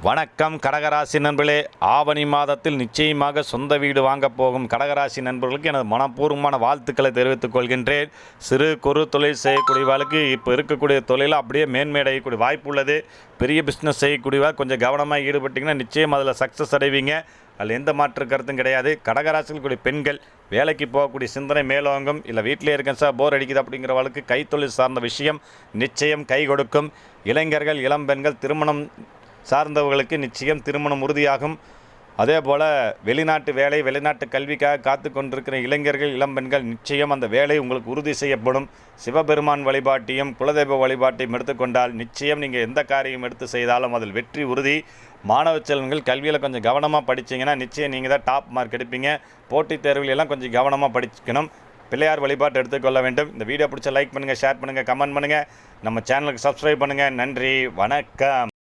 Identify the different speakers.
Speaker 1: வணக்கம் கடகராசி நண்பர்களே, ஆவணி மாதத்தில் நிச்சயமாக சொந்த வீடு வாங்கப் போகும் கடகராசி நண்பர்களுக்கு எனது மனப்பூர்வமான வாழ்த்துக்களை தெரிவித்துக் கொள்கின்றேன். சிறு குறு தொழில் செய்யக்கூடியவர்களுக்கு இப்போ இருக்கக்கூடிய தொழிலில் அப்படியே மேன்மையடையக்கூடிய வாய்ப்பு உள்ளது. பெரிய பிஸ்னஸ் செய்யக்கூடியவா கொஞ்சம் கவனமாக ஈடுபட்டிங்கன்னா நிச்சயம் அதில் சக்ஸஸ் அடைவீங்க. அதில் எந்த மாற்று கருத்தும் கிடையாது. கடகராசியில் கூடிய பெண்கள் வேலைக்கு போகக்கூடிய சிந்தனை மேலோங்கும். இல்லை வீட்டிலே இருக்கேன் சார் போர் அடிக்குது அப்படிங்கிறவளுக்கு கைத்தொழில் சார்ந்த விஷயம் நிச்சயம் கை கொடுக்கும். இளைஞர்கள் இளம்பெண்கள் திருமணம் சார்ந்தவர்களுக்கு நிச்சயம் திருமணம் உறுதியாகும். அதே போல் வெளிநாட்டு வேலை வெளிநாட்டு கல்விக்காக காத்து கொண்டிருக்கிற இளைஞர்கள் இளம்பெண்கள் நிச்சயம் அந்த வேலை உங்களுக்கு உறுதி செய்யப்படும். சிவபெருமான் வழிபாட்டையும் குலதெய்வ வழிபாட்டையும் எடுத்துக்கொண்டால் நிச்சயம் நீங்கள் எந்த காரியம் எடுத்து செய்தாலும் அதில் வெற்றி உறுதி. மாணவ செல்வங்கள் கல்வியில் கொஞ்சம் கவனமாக படித்தீங்கன்னா நிச்சயம் நீங்கள் தான் டாப் மார்க் எடுப்பீங்க. போட்டித் தேர்வுகளெல்லாம் கொஞ்சம் கவனமாக படிக்கணும். பிள்ளையார் வழிபாட்டு எடுத்துக்கொள்ள வேண்டும். இந்த வீடியோ பிடிச்ச லைக் பண்ணுங்கள், ஷேர் பண்ணுங்கள், கமெண்ட் பண்ணுங்கள். நம்ம சேனலுக்கு சப்ஸ்கிரைப் பண்ணுங்கள். நன்றி, வணக்கம்.